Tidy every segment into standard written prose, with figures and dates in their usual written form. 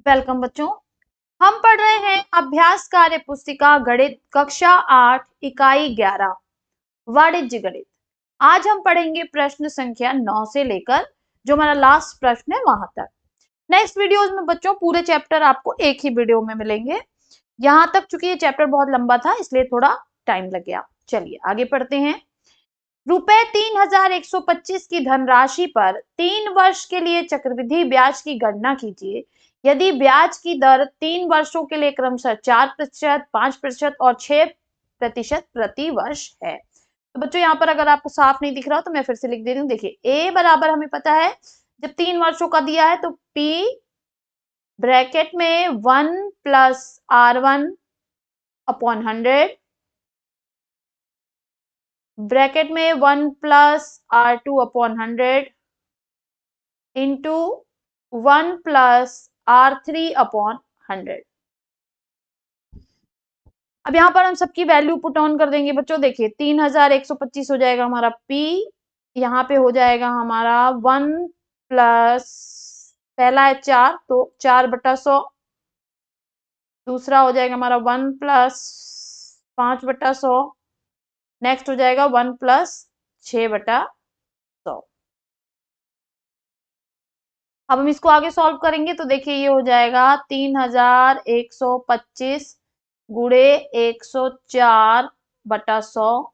Welcome बच्चों। हम पढ़ रहे हैं अभ्यास कार्य पुस्तिका गणित कक्षा 8 इकाई 11 वाणिज्य गणित। आज हम पढ़ेंगे प्रश्न संख्या 9 से लेकर जो हमारा लास्ट प्रश्न है वहां तक। नेक्स्ट वीडियोस में बच्चों पूरे चैप्टर आपको एक ही वीडियो में मिलेंगे। यहां तक चूंकि ये चैप्टर बहुत लंबा था इसलिए थोड़ा टाइम लग गया। चलिए आगे पढ़ते हैं। रुपए 3125 की धनराशि पर 3 वर्ष के लिए चक्रवृद्धि ब्याज की गणना कीजिए। यदि ब्याज की दर 3 वर्षों के लिए क्रमशः 4%, 5% और 6% प्रति वर्ष है। तो बच्चों यहाँ पर अगर आपको साफ नहीं दिख रहा हो तो मैं फिर से लिख दे रही हूँ। देखिए ए बराबर हमें पता है जब 3 वर्षों का दिया है तो P ब्रैकेट में 1+R1/100 ब्रैकेट में 1+R2/100 इंटू 1+R3/100। अब यहां पर हम सबकी वैल्यू पुट ऑन कर देंगे बच्चों। देखिए 3125 हो जाएगा हमारा P, यहाँ पे हो जाएगा हमारा 1 प्लस पहला है 4 तो 4/100, दूसरा हो जाएगा हमारा 1+5/100, नेक्स्ट हो जाएगा 1+6/100। अब हम इसको आगे सॉल्व करेंगे तो देखिए ये हो जाएगा 3125 गुणे 104/100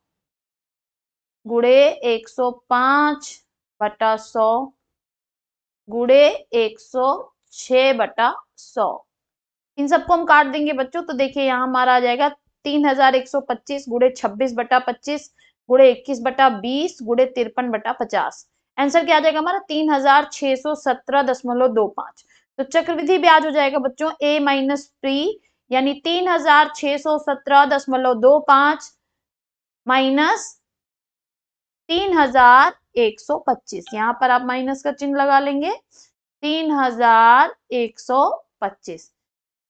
गुणे 105/100 गुणे 106/100। इन सबको हम काट देंगे बच्चों तो देखिए यहाँ हमारा आ जाएगा 3125 गुणे 26/25 गुणे 21/20 गुणे 53/50। आंसर क्या आ जाएगा हमारा 3617.25। तो चक्रवृद्धि ब्याज हो जाएगा बच्चों ए माइनस पी यानी 3617.25 माइनस 3125। यहाँ पर आप माइनस का चिन्ह लगा लेंगे 3125।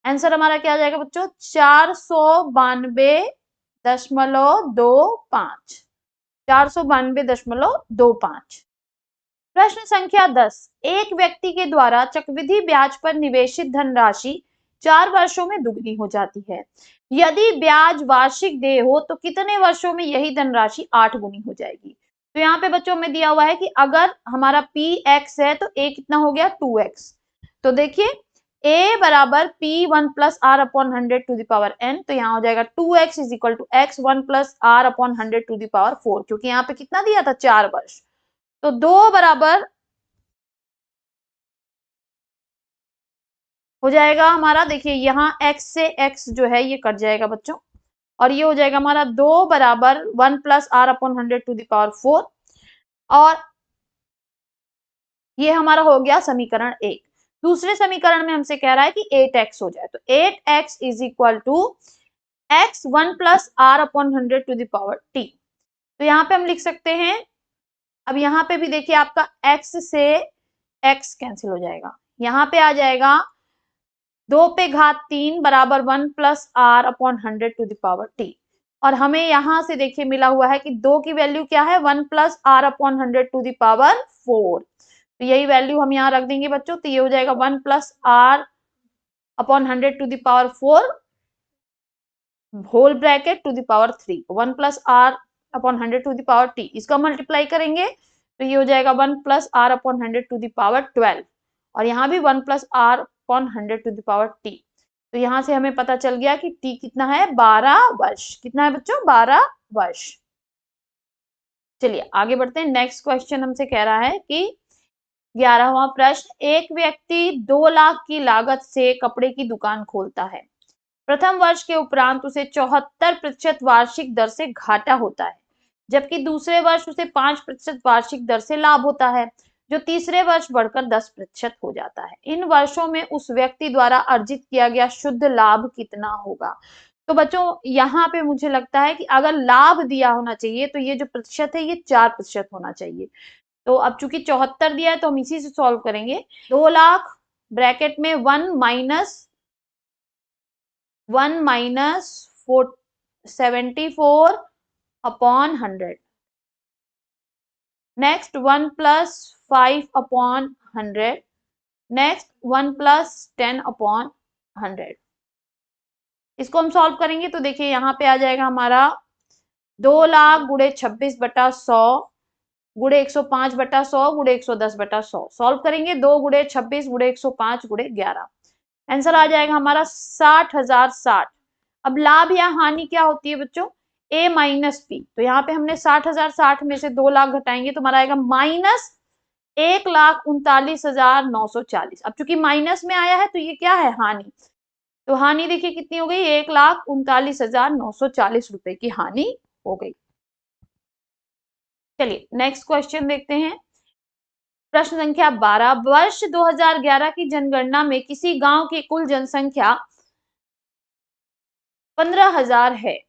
आंसर हमारा क्या आ जाएगा बच्चों 492.25 492.25। प्रश्न संख्या 10। एक व्यक्ति के द्वारा चक्रवृद्धि ब्याज पर निवेशित धनराशि 4 वर्षों में दुगनी हो जाती है। यदि ब्याज वार्षिक देय हो तो कितने वर्षों में यही धनराशि 8 गुनी हो जाएगी। तो यहाँ पे बच्चों में दिया हुआ है कि अगर हमारा Px है तो A कितना हो गया 2x। तो देखिए A बराबर P1+R/100 to the power n, तो यहाँ हो जाएगा 2x is equal to x 1+R/100 to the power 4, क्योंकि यहाँ पे कितना दिया था 4 वर्ष। तो 2 बराबर हो जाएगा हमारा, देखिए यहाँ x से x जो है ये कट जाएगा बच्चों और ये हो जाएगा हमारा 2 बराबर 1+R/100 टू द पावर 4 और ये हमारा हो गया समीकरण 1। दूसरे समीकरण में हमसे कह रहा है कि 8x हो जाए तो 8x is equal to x 1+R/100 to the power t। तो यहाँ पे हम लिख सकते हैं, अब यहाँ पे भी देखिए आपका x से x कैंसिल हो जाएगा, यहाँ पे आ जाएगा 2 पे घात 3 बराबर 1+R/100 to the power t। और हमें यहां से देखिए मिला हुआ है कि 2 की वैल्यू क्या है 1+R/100 टू द पावर 4। तो यही वैल्यू हम यहाँ रख देंगे बच्चों, तो ये हो जाएगा 1+R/100 to the power 4 whole bracket to the power 3 1+R/100 to the power t। इसका मल्टीप्लाई करेंगे तो ये हो जाएगा 1+R/100 टू द पावर 12 और यहाँ भी 1+R/100 to the power t। तो यहाँ से हमें पता चल गया कि t कितना है 12 वर्ष। कितना है बच्चों 12 वर्ष। चलिए आगे बढ़ते हैं। नेक्स्ट क्वेश्चन हमसे कह रहा है कि 11वां प्रश्न, एक व्यक्ति 2 लाख की लागत से कपड़े की दुकान खोलता है। प्रथम वर्ष के उपरांत उसे 74% वार्षिक दर से घाटा होता है, जबकि दूसरे वर्ष उसे 5% वार्षिक दर से लाभ होता है, जो तीसरे वर्ष बढ़कर 10% हो जाता है। इन वर्षों में उस व्यक्ति द्वारा अर्जित किया गया शुद्ध लाभ कितना होगा। तो बच्चों यहाँ पे मुझे लगता है कि अगर लाभ दिया होना चाहिए तो ये जो प्रतिशत है ये 4% होना चाहिए। तो अब चूंकि 74 दिया है तो हम इसी से सॉल्व करेंगे। 2 लाख ब्रैकेट में 1-74/100 नेक्स्ट 1+5/100 नेक्स्ट 1 प्लस 10/100, इसको हम सॉल्व करेंगे तो देखिए यहाँ पे आ जाएगा हमारा 2 लाख गुणे 26/100 गुणे 105/100 गुणे 110/100। सॉल्व करेंगे 2 गुणे 26 गुणे 105 गुणे 11, आंसर आ जाएगा हमारा 60,060। अब लाभ या हानि क्या होती है बच्चों, a माइनस पी, तो यहाँ पे हमने 60,060 में से 2 लाख घटाएंगे तो हमारा आएगा माइनस 1,39,940। अब चूंकि माइनस में आया है तो ये क्या है, हानि। तो हानि देखिए कितनी हो गई, 1,39,940 रुपए की हानि हो गई। चलिए नेक्स्ट क्वेश्चन देखते हैं। प्रश्न संख्या 12, वर्ष 2011 की जनगणना में किसी गांव की कुल जनसंख्या 15,000 है।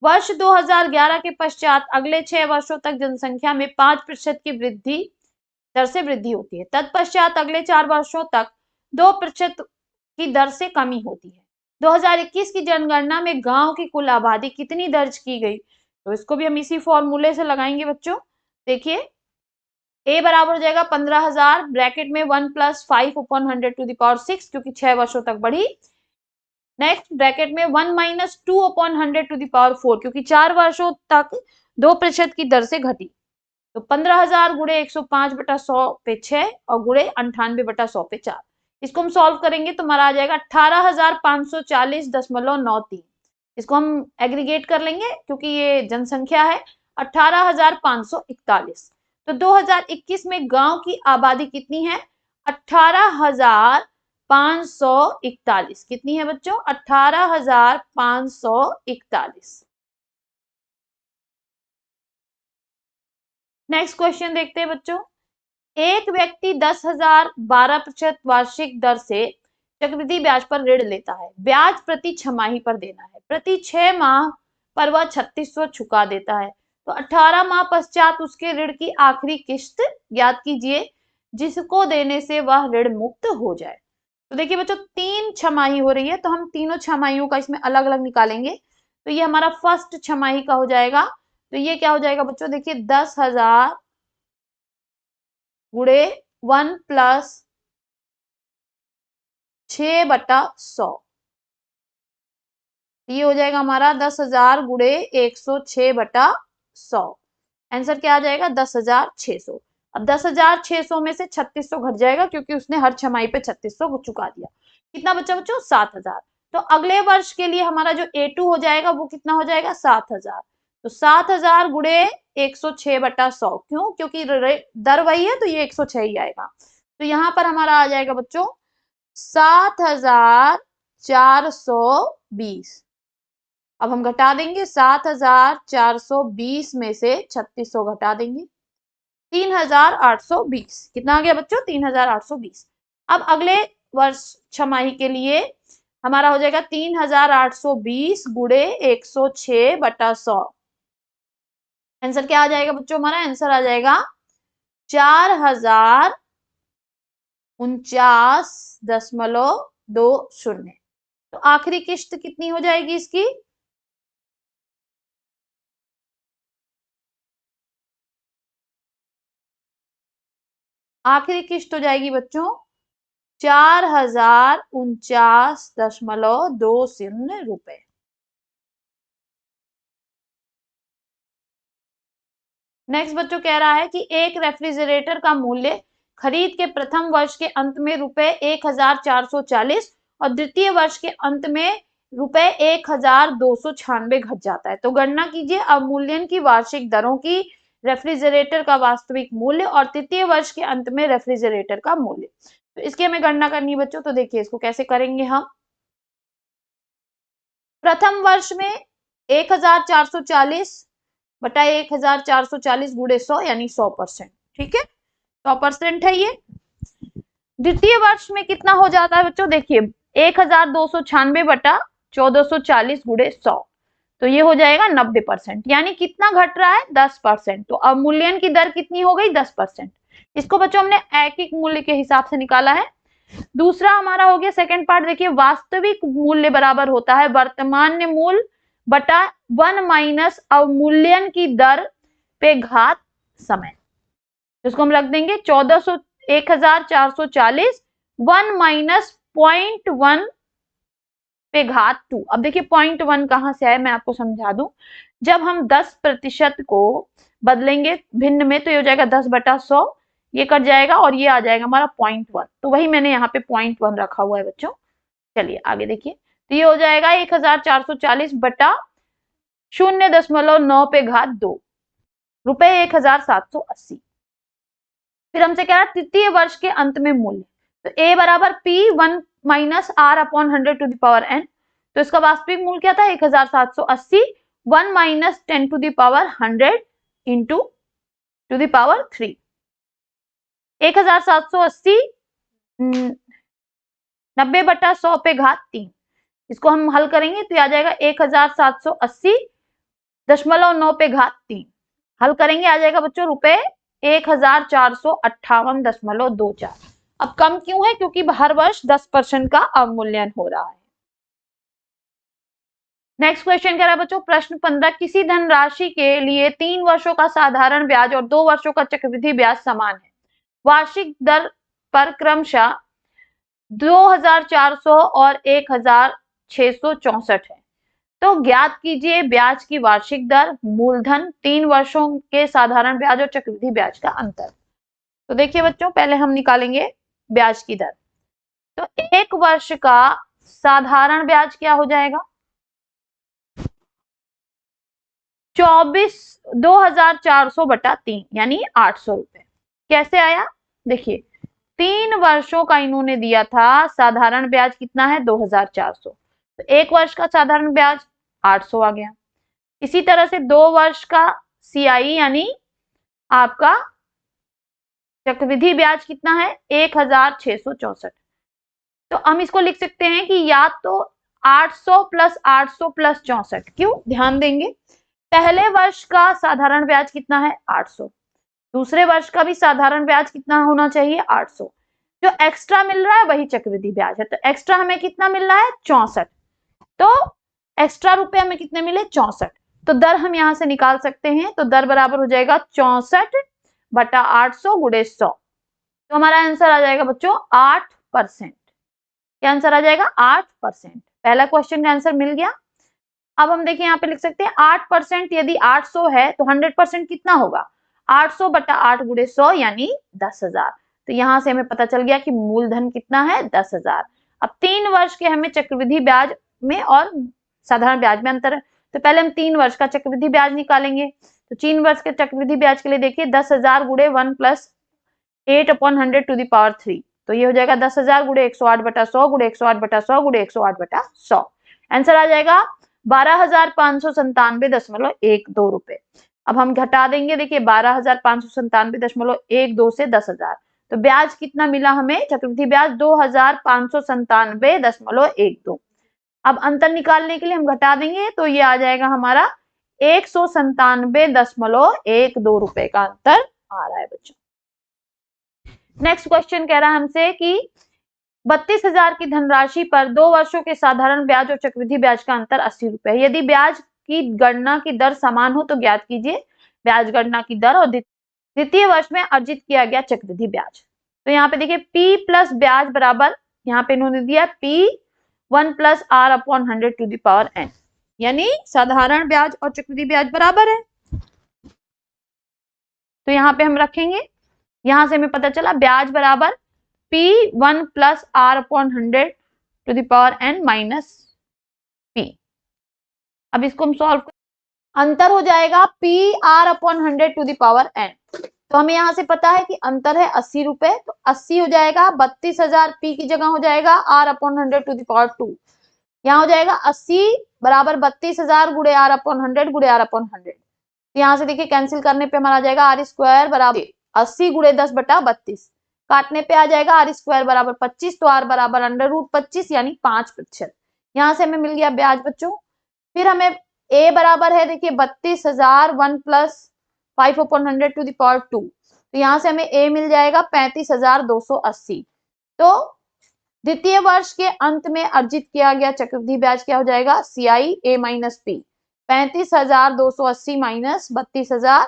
वर्ष 2011 के पश्चात अगले 6 वर्षों तक जनसंख्या में 5% की वृद्धि दर से वृद्धि होती है। तत्पश्चात अगले 4 वर्षों तक 2% की दर से कमी होती है। 2021 की जनगणना में गांव की कुल आबादी कितनी दर्ज की गई, तो इसको भी हम इसी फॉर्मूले से लगाएंगे बच्चों। देखिए a बराबर हो जाएगा 15,000 ब्रैकेट में 1 प्लस 5/100⁶, क्योंकि 6 वर्षों तक बढ़ी। नेक्स्ट ब्रैकेट में 1 माइनस 2/100⁴, क्योंकि 4 वर्षों तक 2% की दर से घटी। तो 15,000 गुणे 105/100 पे 6 और गुणे 98/100 पे 4, इसको हम सॉल्व करेंगे तो हमारा आ जाएगा 18,540.93। इसको हम एग्रीगेट कर लेंगे क्योंकि ये जनसंख्या है, 18,541। तो 2021 में गांव की आबादी कितनी है, 18,541। कितनी है बच्चों, 18,541। नेक्स्ट क्वेश्चन देखते हैं बच्चों। एक व्यक्ति 10,000 12% वार्षिक दर से चक्रवृद्धि ब्याज पर ऋण लेता है। ब्याज प्रति छमाही पर देना है। प्रति 6 माह पर वह 3600 चुका देता है। तो 18 माह पश्चात उसके ऋण की आखिरी किस्त ज्ञात कीजिए जिसको देने से वह ऋण मुक्त हो जाए। तो देखिए बच्चों 3 छमाही हो रही है तो हम तीनों छमाहियों का इसमें अलग अलग निकालेंगे। तो ये हमारा फर्स्ट छमाही का हो जाएगा। तो ये क्या हो जाएगा बच्चों, देखिए 10,000 गुणे 1 प्लस 6/100, ये हो जाएगा हमारा 10,000 गुणे 106/100। आंसर क्या आ जाएगा, 10,600। अब 10,600 में से 3600 घट जाएगा क्योंकि उसने हर छमाही पे 3600 चुका दिया। कितना बचा बच्चों, 7,000। तो अगले वर्ष के लिए हमारा जो A2 हो जाएगा वो कितना हो जाएगा, 7,000। तो 7,000 गुणे 106/100, क्यों, क्योंकि दर वही है तो ये 106 ही आएगा। तो यहाँ पर हमारा आ जाएगा बच्चों 7,420। अब हम घटा देंगे 7,420 में से 3600 घटा देंगे, 3,820। कितना आ गया बच्चों, 3,820। अब अगले वर्ष छमाही के लिए हमारा हो जाएगा 3,820 गुणे 106/100। आंसर क्या आ जाएगा बच्चों, हमारा आंसर आ जाएगा 4,049.20। तो आखिरी किस्त कितनी हो जाएगी इसकी, आखिरी किस्त हो जाएगी बच्चों 4,049.20 रुपए। नेक्स्ट बच्चों कह रहा है कि एक रेफ्रिजरेटर का मूल्य खरीद के प्रथम वर्ष के अंत में रुपए 1,440 और द्वितीय वर्ष के अंत में रुपए 1,296 घट जाता है। तो गणना कीजिए अवमूल्यन की वार्षिक दरों की, रेफ्रिजरेटर का वास्तविक मूल्य और तृतीय वर्ष के अंत में रेफ्रिजरेटर का मूल्य। तो इसकी हमें गणना करनी है बच्चों। तो देखिए इसको कैसे करेंगे हम। प्रथम वर्ष में 1,440 बटा 1,440 गुणे 100 यानी 100%, ठीक है, 100% है ये। द्वितीय वर्ष में कितना हो जाता है बच्चों, देखिए 1,296 बटा 1,440 गुणे 100, तो ये हो जाएगा 90%, यानी कितना घट रहा है, 10%। तो अवमूल्यन की दर कितनी हो गई, 10%। इसको बच्चों हमने ऐकिक मूल्य के हिसाब से निकाला है। दूसरा हमारा हो गया सेकंड पार्ट, देखिए वास्तविक मूल्य बराबर होता है वर्तमान मूल्य बटा 1 माइनस अवमूल्यन की दर पे घात समय। इसको हम रख देंगे 1,440 1 माइनस 0.1 पे घात 2। अब देखिए 0.1 कहां से आया, मैं आपको समझा दूं। जब हम 10% को बदलेंगे भिन्न में तो ये हो जाएगा 10/100, ये कट जाएगा और ये आ जाएगा हमारा 0.1, तो वही मैंने यहाँ पे 0.1 रखा हुआ है बच्चों। चलिए आगे देखिए, तो ये हो जाएगा 1440 बटा 0.9 पे घात 2 रुपए 1780। फिर हमसे कह रहा है तृतीय वर्ष के अंत में मूल्य, तो a बराबर p 1 minus R upon 100 to the power n। तो इसका वास्तविक मूल्य क्या था 1780, 1 minus 10 to the power 100 into to the power 3। 1780 90/100 पे घात 3, इसको हम हल करेंगे तो आ जाएगा 1780.9 पे घात 3। हल करेंगे आ जाएगा बच्चों रुपए 1458.24। अब कम क्यों है, क्योंकि हर वर्ष 10% का अवमूल्यन हो रहा है। नेक्स्ट क्वेश्चन कह रहा है बच्चों, प्रश्न 15, किसी धनराशि के लिए 3 वर्षों का साधारण ब्याज और 2 वर्षों का चक्रवृद्धि ब्याज समान है। वार्षिक दर पर क्रमशः 2400 और 1664 है। तो ज्ञात कीजिए ब्याज की वार्षिक दर, मूलधन, 3 वर्षों के साधारण ब्याज और चक्रवृद्धि ब्याज का अंतर। तो देखिए बच्चों, पहले हम निकालेंगे ब्याज की दर। तो 1 वर्ष का साधारण ब्याज क्या हो जाएगा 2400 बटा 3 यानी 800 रुपए। कैसे आया देखिए, 3 वर्षों का इन्होंने दिया था, साधारण ब्याज कितना है 2400, तो 1 वर्ष का साधारण ब्याज 800 आ गया। इसी तरह से 2 वर्ष का सीआई यानी आपका चक्रवृद्धि ब्याज कितना है 1664। तो हम इसको लिख सकते हैं कि या तो 800 प्लस 800 प्लस 64। क्यों, ध्यान देंगे, पहले वर्ष का साधारण ब्याज कितना है 800, दूसरे वर्ष का भी साधारण ब्याज कितना होना चाहिए 800। जो एक्स्ट्रा मिल रहा है वही चक्रवृद्धि ब्याज है, तो एक्स्ट्रा हमें कितना मिल रहा है 64, तो एक्स्ट्रा रुपए हमें कितने मिले 64। तो दर हम यहां से निकाल सकते हैं, तो दर बराबर हो जाएगा 64 बटा 800 गुणे 100। तो हमारा आंसर आ जाएगा बच्चों 8%। क्या आंसर आ जाएगा 8%। पहला क्वेश्चन का आंसर मिल गया। अब हम देखिए यहाँ पे लिख सकते हैं 8%, यदि 800 है तो 100% कितना होगा 800 बटा 8 गुणे 100 यानी 10,000। तो यहां से हमें पता चल गया कि मूलधन कितना है 10,000। अब 3 वर्ष के हमें चक्रवृद्धि ब्याज में और साधारण ब्याज में अंतर है, तो पहले हम 3 वर्ष का चक्रवृद्धि ब्याज निकालेंगे। तो 3 वर्ष के चक्रवृद्धि ब्याज के लिए देखिए 10,000 गुणे 1 प्लस 8/100 टू द पावर 3, तो ये हो जाएगा 10,000 गुणे 108/100 गुणे 108/100 गुणे 108/100। आंसर आ जाएगा 12,597.12 रुपए। अब हम घटा देंगे, देखिए 12,597.12 से 10,000, तो ब्याज कितना मिला हमें चक्रवृद्धि ब्याज 2,597.12। अब अंतर निकालने के लिए हम घटा देंगे, तो ये आ जाएगा हमारा 197.12 रुपए का अंतर आ रहा है बच्चों। नेक्स्ट क्वेश्चन कह रहा है हमसे कि 32,000 की धनराशि पर 2 वर्षों के साधारण ब्याज और चक्रवृद्धि ब्याज का अंतर 80 रुपए है। यदि ब्याज की गणना की दर समान हो तो ज्ञात कीजिए ब्याज गणना की दर और द्वितीय वर्ष में अर्जित किया गया चक्रवृद्धि ब्याज। तो यहाँ पे देखिए P प्लस ब्याज बराबर, यहाँ पे इन्होंने दिया P 1 plus R upon 100 to the power n, यानी साधारण ब्याज और चक्रवृद्धि ब्याज बराबर है, तो यहाँ पे हम रखेंगे। यहां से हमें पता चला ब्याज बराबर P1 plus R upon 100 to the power n minus P। अब इसको हम सॉल्व कर, अंतर हो जाएगा P R upon 100 to the power n। तो हमें यहां से पता है कि अंतर है 80 रुपए, तो 80 हो जाएगा 32,000 P की जगह हो जाएगा R upon 100 to the power 2। यहाँ हो जाएगा 80 बराबर 32,000 गुणे आर अपॉन 100 गुणे आर अपॉन 100। यहाँ से देखिए कैंसिल करने पे हमारा आ जाएगा आर स्क्वायर बराबर 80 गुणे 10/32, काटने पे आ जाएगा आर स्क्वायर बराबर 25, तो आर बराबर √25 यानी 5%। यहाँ से हमें मिल गया ब्याज बच्चों। फिर हमें ए बराबर है देखिए 32,000 1 प्लस 5/100 टू द पावर 2, तो यहाँ से हमें ए मिल जाएगा 35,280। तो द्वितीय वर्ष के अंत में अर्जित किया गया चक्रवृद्धि ब्याज क्या हो जाएगा सीआई ए माइनस पी, 35,280 माइनस 32,000,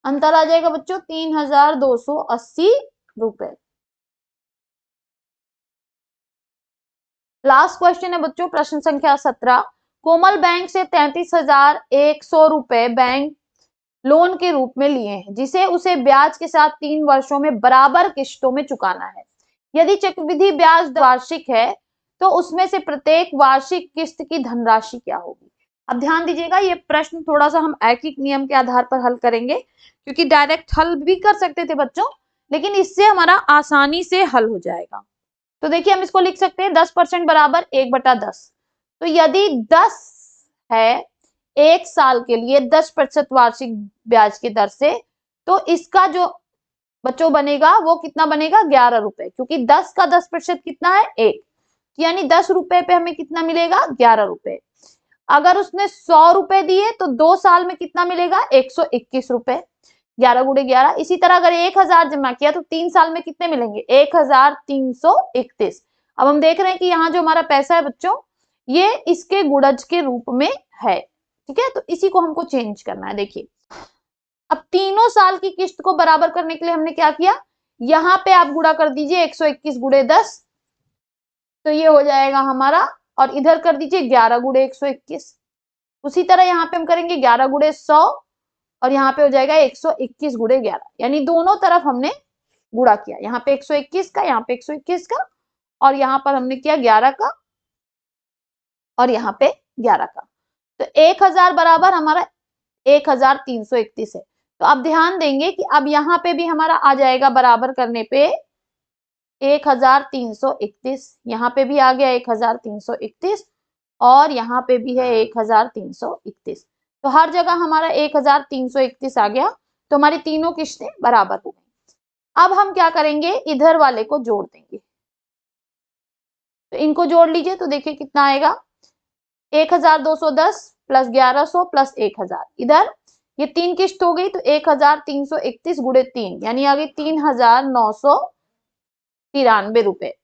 अंतर आ जाएगा बच्चों 3,280 रुपए। लास्ट क्वेश्चन है बच्चों, प्रश्न संख्या 17। कोमल बैंक से 33,100 रुपए बैंक लोन के रूप में लिए हैं, जिसे उसे ब्याज के साथ 3 वर्षों में बराबर किश्तों में चुकाना है। यदि चक्रवृद्धि ब्याज वार्षिक है तो उसमें से प्रत्येक वार्षिक किस्त की धनराशि क्या होगी। अब ध्यान दीजिएगा, ये प्रश्न थोड़ा सा हम ऐकिक नियम के आधार पर हल करेंगे, क्योंकि डायरेक्ट हल भी कर सकते थे बच्चों, लेकिन इससे हमारा आसानी से हल हो जाएगा। तो देखिए हम इसको लिख सकते हैं 10% बराबर 1/10। तो यदि 10 है 1 साल के लिए 10% वार्षिक ब्याज की दर से, तो इसका जो बच्चों बनेगा वो कितना बनेगा, 11 रुपए, क्योंकि 10 का 10% कितना है 1, यानी 10 रुपए पे हमें कितना मिलेगा, 11 रुपए। अगर उसने 100 रुपए दिए तो 2 साल में कितना मिलेगा, 121 रुपए, 11 गुणे 11। इसी तरह अगर 1000 जमा किया तो 3 साल में कितने मिलेंगे, 1331। अब हम देख रहे हैं कि यहाँ जो हमारा पैसा है बच्चों, ये इसके गुणज के रूप में है, ठीक है। तो इसी को हमको चेंज करना है। देखिए अब तीनों साल की किस्त को बराबर करने के लिए हमने क्या किया, यहाँ पे आप गुणा कर दीजिए 121 गुणे 10, तो ये हो जाएगा हमारा, और इधर कर दीजिए 11 गुणे 121। उसी तरह यहाँ पे हम करेंगे 11 गुणे 100, और यहाँ पे हो जाएगा 121 गुणे 11, यानी दोनों तरफ हमने गुणा किया, यहाँ पे 121 का, यहाँ पे 121 का, और यहाँ पर हमने किया 11 का, और यहाँ पे 11 का। तो 1000 बराबर हमारा 1331 है। तो अब ध्यान देंगे कि अब यहाँ पे भी हमारा आ जाएगा बराबर करने पे 1331, यहाँ पे भी आ गया 1331, और यहाँ पे भी है 1331। तो हर जगह हमारा 1331 आ गया, तो हमारी तीनों किस्तें बराबर हो गई। अब हम क्या करेंगे, इधर वाले को जोड़ देंगे। तो इनको जोड़ लीजिए, तो देखिए कितना आएगा, 1210 प्लस 1100 प्लस 1000, इधर ये 3 किस्त हो गई, तो 1331 गुणे 3, यानी आ गई 3993 रुपए।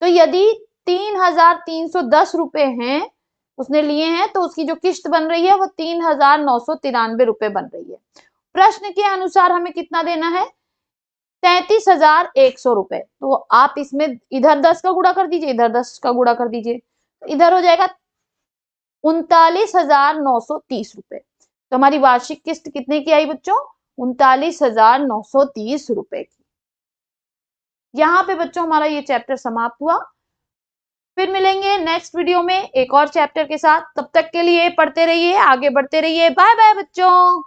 तो यदि 3310 रुपए हैं उसने लिए हैं, तो उसकी जो किस्त बन रही है वो 3993 रुपए बन रही है। प्रश्न के अनुसार हमें कितना देना है, 33,100 रुपए। तो आप इसमें इधर 10 का गुणा कर दीजिए, इधर 10 का गुणा कर दीजिए, तो इधर हो जाएगा 39,930 रुपए। तो हमारी वार्षिक किस्त कितने की आई बच्चों, 39,930 रुपए की। यहाँ पे बच्चों हमारा ये चैप्टर समाप्त हुआ। फिर मिलेंगे नेक्स्ट वीडियो में एक और चैप्टर के साथ। तब तक के लिए पढ़ते रहिए, आगे बढ़ते रहिए। बाय बाय बच्चों।